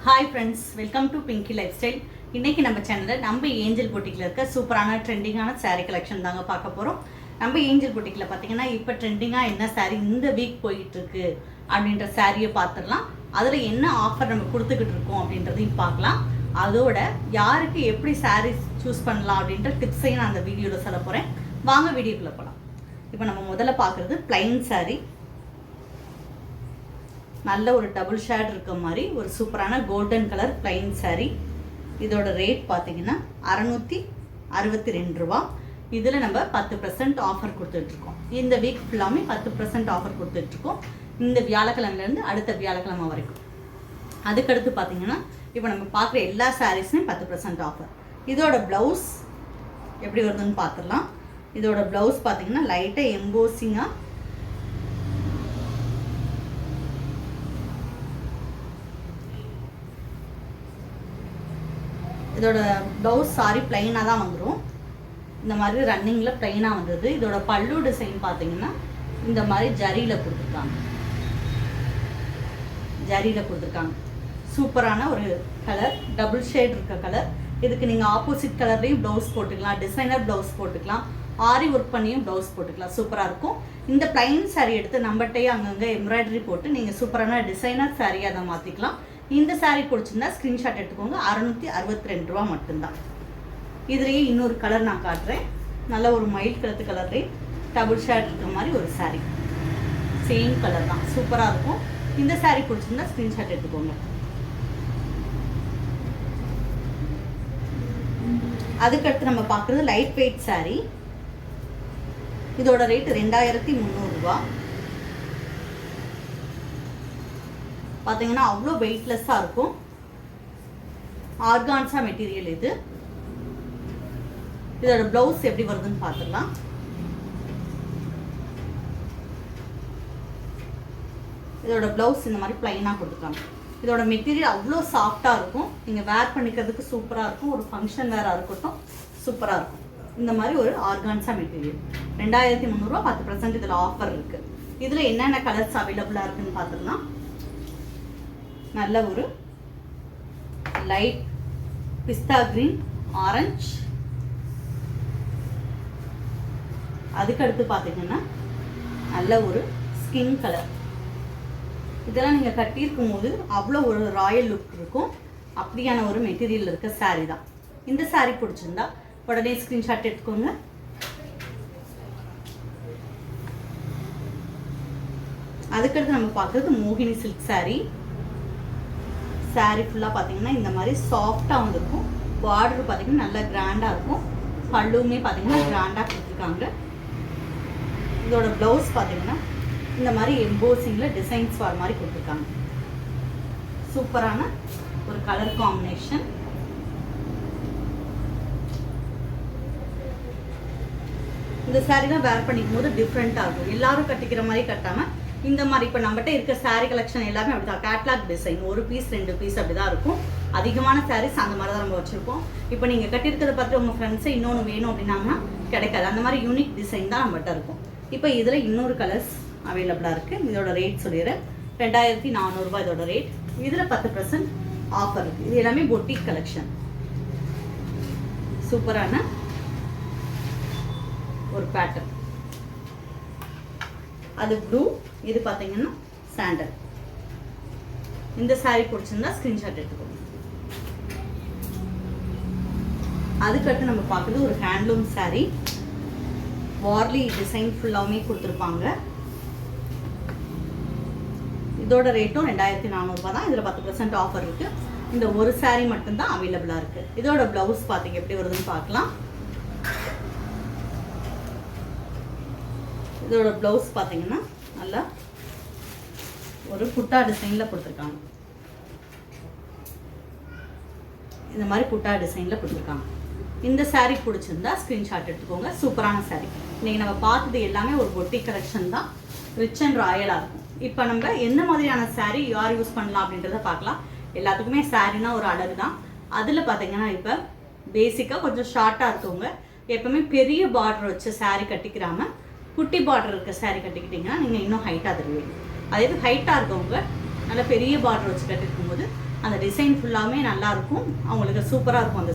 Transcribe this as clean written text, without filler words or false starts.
Hi friends, welcome to Pinki life style. இன்றைக்கி நம்ம சேனலில் நம்ம ஏஞ்சல் பொட்டிக்கில் இருக்க சூப்பரான ட்ரெண்டிங்கான சாரீ கலெக்ஷன் தாங்க பார்க்க போகிறோம். நம்ம ஏஞ்சல் பொட்டிக்கில் பார்த்தீங்கன்னா இப்போ ட்ரெண்டிங்காக என்ன சாரீ இந்த வீக் போயிட்டுருக்கு அப்படின்ற சாரியை பார்த்துடலாம். அதில் என்ன ஆஃபர் நம்ம கொடுத்துக்கிட்டு இருக்கோம் அப்படின்றதையும் பார்க்கலாம். அதோட யாருக்கு எப்படி சாரீஸ் சூஸ் பண்ணலாம் அப்படின்ற டிப்ஸையும் நான் அந்த வீடியோவில் சொல்ல போகிறேன். வாங்க வீடியோக்குள்ளே போகலாம். இப்போ நம்ம முதல்ல பார்க்குறது பிளைன் சாரீ. நல்ல ஒரு டபுள் ஷேட் இருக்க மாதிரி ஒரு சூப்பரான கோல்டன் கலர் பிளைன் சாரீ. இதோட ரேட் பார்த்தீங்கன்னா 662 ரூபா. இதில் நம்ம 10% ஆஃபர் கொடுத்துட்ருக்கோம். இந்த வீக் ஃபுல்லாமே 10% ஆஃபர் கொடுத்துட்ருக்கோம், இந்த வியாழக்கிழமைலேருந்து அடுத்த வியாழக்கிழமை வரைக்கும். அதுக்கடுத்து பார்த்தீங்கன்னா இப்போ நம்ம பார்க்குற எல்லா சாரீஸுமே 10% ஆஃபர். இதோட ப்ளவுஸ் எப்படி வருதுன்னு பார்த்துடலாம். இதோட ப்ளவுஸ் பார்த்தீங்கன்னா லைட்டாக எம்போசிங்காக இதோட ப்ளவுஸ் சாரி பிளைனாக தான் வந்துடும். இந்த மாதிரி ரன்னிங்கில் பிளைனாக வந்தது. இதோட பல்லு டிசைன் பார்த்தீங்கன்னா இந்த மாதிரி ஜரியில் கொடுத்துருக்காங்க. சூப்பரான ஒரு கலர், டபுள் ஷேட் இருக்க கலர். இதுக்கு நீங்கள் ஆப்போசிட் கலர்லேயும் ப்ளவுஸ் போட்டுக்கலாம், டிசைனர் ப்ளவுஸ் போட்டுக்கலாம், ஆரி ஒர்க் பண்ணியும் ப்ளவுஸ் போட்டுக்கலாம். சூப்பராக இருக்கும். இந்த பிளைன் சாரீ எடுத்து நம்மகிட்டயே அங்கங்கே எம்ப்ராய்டரி போட்டு நீங்கள் சூப்பரான டிசைனர் சாரியை அதை மாற்றிக்கலாம். இந்த சாரீ பிடிச்சிருந்தா ஸ்க்ரீன்ஷாட் எடுத்துக்கோங்க. 662 ரூபா மட்டும்தான். இதுலேயே இன்னொரு கலர் நான் காட்டுறேன். நல்ல ஒரு மயில் கலத்து கலர்லேயே டபுள் ஷேட் இருக்க மாதிரி ஒரு சாரீ, சேம் கலர் தான், சூப்பராக இருக்கும். இந்த சாரீ பிடிச்சிருந்தா ஸ்க்ரீன்ஷாட் எடுத்துக்கோங்க. அதுக்கடுத்து நம்ம பார்க்குறது லைட் வெயிட் சாரீ. இதோட ரேட் 2300 ரூபா. பார்த்தீங்கன்னா அவ்வளோ வெயிட்லெஸ்ஸாக இருக்கும். ஆர்கான்ஸா மெட்டீரியல் இது. இதோட ப்ளவுஸ் எப்படி வருதுன்னு பார்த்துடலாம். இதோட ப்ளவுஸ் இந்த மாதிரி பிளைனாக கொடுத்துருக்காங்க. இதோட மெட்டீரியல் அவ்வளோ சாஃப்டாக இருக்கும். நீங்கள் வேர் பண்ணிக்கிறதுக்கு சூப்பராக இருக்கும். ஒரு ஃபங்க்ஷன் வேராக இருக்கட்டும், சூப்பராக இருக்கும். இந்த மாதிரி ஒரு ஆர்கான்ஸா மெட்டீரியல் 2300 ரூபா. 10% இதில் ஆஃபர் இருக்குது. இதில் என்னென்ன கலர்ஸ் அவைலபிளாக இருக்குதுன்னு பார்த்துக்கலாம். நல்ல ஒரு லைட் பிஸ்தா கிரீன், ஆரஞ்சு. அதுக்கடுத்து பார்த்தீங்கன்னா நல்ல ஒரு ஸ்கின் கலர். இதெல்லாம் நீங்கள் கட்டியிருக்கும் போது அவ்வளோ ஒரு ராயல் லுக் இருக்கும். அப்படியான ஒரு மெட்டீரியல் இருக்க சாரீ தான். இந்த சாரீ பிடிச்சிருந்தா உடனே ஸ்க்ரீன்ஷாட் எடுத்துக்கோங்க. அதுக்கடுத்து நம்ம பார்க்குறது மோகினி சில்க் சாரீ. சாரீ ஃபுல்லாக பார்த்தீங்கன்னா இந்த மாதிரி சாஃப்டாக வந்துருக்கும். பார்டர் பார்த்தீங்கன்னா நல்லா கிராண்டாக இருக்கும். பல்லுமே பார்த்தீங்கன்னா கிராண்டாக கொடுத்துருக்காங்க. இதோட ப்ளவுஸ் பார்த்தீங்கன்னா இந்த மாதிரி எம்போசிங்கில் டிசைன்ஸ் வர மாதிரி கொடுத்துருக்காங்க. சூப்பரான ஒரு கலர் காம்பினேஷன். இந்த சாரீ தான் வேர் பண்ணிக்கும் போது டிஃப்ரெண்ட்டாக இருக்கும். எல்லாரும் கட்டிக்கிற மாதிரி கட்டாமல் இந்த மாதிரி இப்போ நம்மகிட்ட இருக்க சாரீ கலெக்ஷன் எல்லாமே அப்படி தான். கேட்லாக் டிசைன், ஒரு பீஸ் 2 பீஸ் அப்படி தான் இருக்கும். அதிகமான சாரீஸ் அந்த மாதிரி தான் நம்ம வச்சுருக்கோம். இப்போ நீங்கள் கட்டியிருக்கிறத பார்த்து உங்கள் ஃப்ரெண்ட்ஸை இன்னொன்று வேணும் அப்படின்னாங்கன்னா கிடைக்காது. அந்த மாதிரி யூனிக் டிசைன் தான் நம்மகிட்ட இருக்கும். இப்போ இதில் இன்னொரு கலர்ஸ் அவைலபிளாக இருக்குது. இதோட ரேட் சொல்லிடுறேன். 2400 ரூபா இதோட ரேட். இதில் 10% ஆஃபர் இருக்குது. இது எல்லாமே பொட்டிக் கலெக்ஷன். சூப்பரான ஒரு பேட்டர்ன். அது ப்ளூ, இது பார்த்தீங்கன்னா சாண்டல். இந்த சாரீ பிடிச்சிருந்தா ஸ்க்ரீன்ஷாட் எடுத்துக்கோங்க. அதுக்கடுத்து நம்ம பார்க்குறது ஒரு ஹேண்ட்லூம் சாரீ. வார்லி டிசைன் ஃபுல்லாமே கொடுத்துருப்பாங்க. இதோட ரேட்டும் 2400 ரூபா தான். இதில் 10% ஆஃபர் இருக்குது. இந்த ஒரு சாரீ மட்டும்தான் அவைலபிளாக இருக்குது. இதோட ப்ளவுஸ் பார்த்தீங்க எப்படி வருதுன்னு பார்க்கலாம். இதோட ப்ளவுஸ் பார்த்தீங்கன்னா நல்லா ஒரு புட்டா டிசைனில் கொடுத்துருக்காங்க. இந்த மாதிரி புட்டா டிசைனில் கொடுத்துருக்காங்க. இந்த சாரீ பிடிச்சிருந்தா ஸ்க்ரீன்ஷாட் எடுத்துக்கோங்க. சூப்பரான சாரீ. இன்றைக்கி நம்ம பார்த்தது எல்லாமே ஒரு பொட்டிக் கலெக்ஷன் தான். ரிச் அண்ட் ராயலாக இருக்கும். இப்போ நம்ம எந்த மாதிரியான சாரீ யார் யூஸ் பண்ணலாம் அப்படின்றத பார்க்கலாம். எல்லாத்துக்குமே சாரீனா ஒரு அழகு தான். அதில் பார்த்தீங்கன்னா இப்போ பேசிக்காக கொஞ்சம் ஷார்ட்டாக இருக்கவங்க எப்போவுமே பெரிய பார்டர் வச்ச சாரீ கட்டிக்கிறாமல் குட்டி பார்டர் இருக்க சாரீ கட்டிக்கிட்டிங்கன்னா நீங்கள் இன்னும் ஹைட்டாக தருவீங்க. அதே ஹைட்டாக இருக்கவங்க நல்ல பெரிய பார்டர் வச்சு கட்டிருக்கும் போது அந்த டிசைன் ஃபுல்லாமே நல்லாயிருக்கும், அவங்களுக்கு சூப்பராக இருக்கும் அந்த